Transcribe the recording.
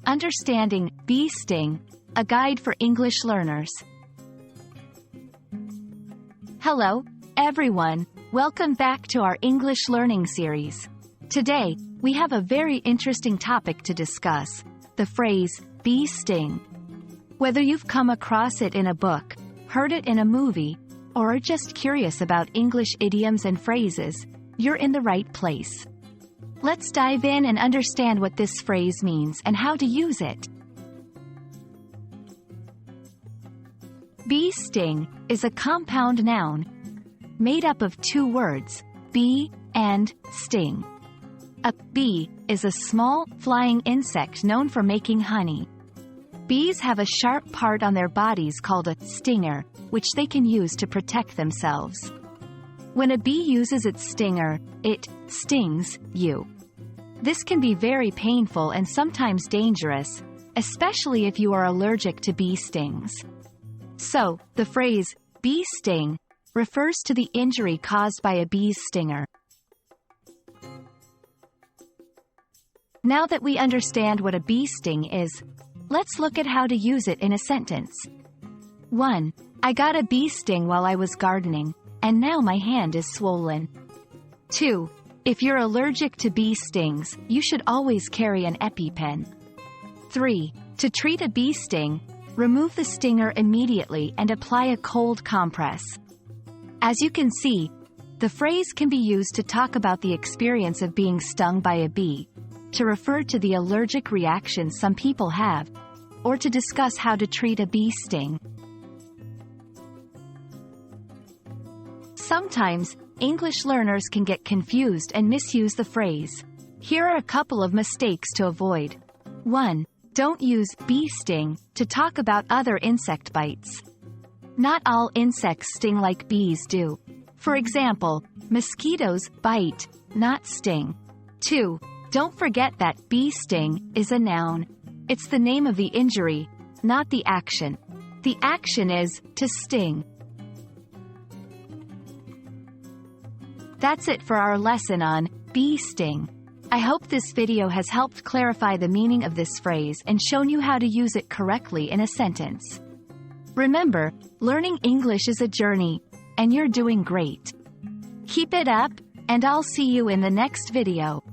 Understanding Bee Sting, a guide for English learners. Hello, everyone. Welcome back to our English learning series. Today, we have a very interesting topic to discuss, the phrase, bee sting. Whether you've come across it in a book, heard it in a movie, or are just curious about English idioms and phrases, you're in the right place. Let's dive in and understand what this phrase means and how to use it. Bee sting is a compound noun made up of two words, bee and sting. A bee is a small, flying insect known for making honey. Bees have a sharp part on their bodies called a stinger, which they can use to protect themselves. When a bee uses its stinger, it stings you. This can be very painful and sometimes dangerous, especially if you are allergic to bee stings. So, the phrase, bee sting, refers to the injury caused by a bee's stinger. Now that we understand what a bee sting is, let's look at how to use it in a sentence. 1. I got a bee sting while I was gardening, and now my hand is swollen. 2. If you're allergic to bee stings, you should always carry an EpiPen. 3. To treat a bee sting, remove the stinger immediately and apply a cold compress. As you can see, the phrase can be used to talk about the experience of being stung by a bee, to refer to the allergic reactions some people have, or to discuss how to treat a bee sting. Sometimes, English learners can get confused and misuse the phrase. Here are a couple of mistakes to avoid. 1. Don't use bee sting to talk about other insect bites. Not all insects sting like bees do. For example, mosquitoes bite, not sting. 2. Don't forget that bee sting is a noun. It's the name of the injury, not the action. The action is to sting. That's it for our lesson on bee sting. I hope this video has helped clarify the meaning of this phrase and shown you how to use it correctly in a sentence. Remember, learning English is a journey, and you're doing great. Keep it up, and I'll see you in the next video.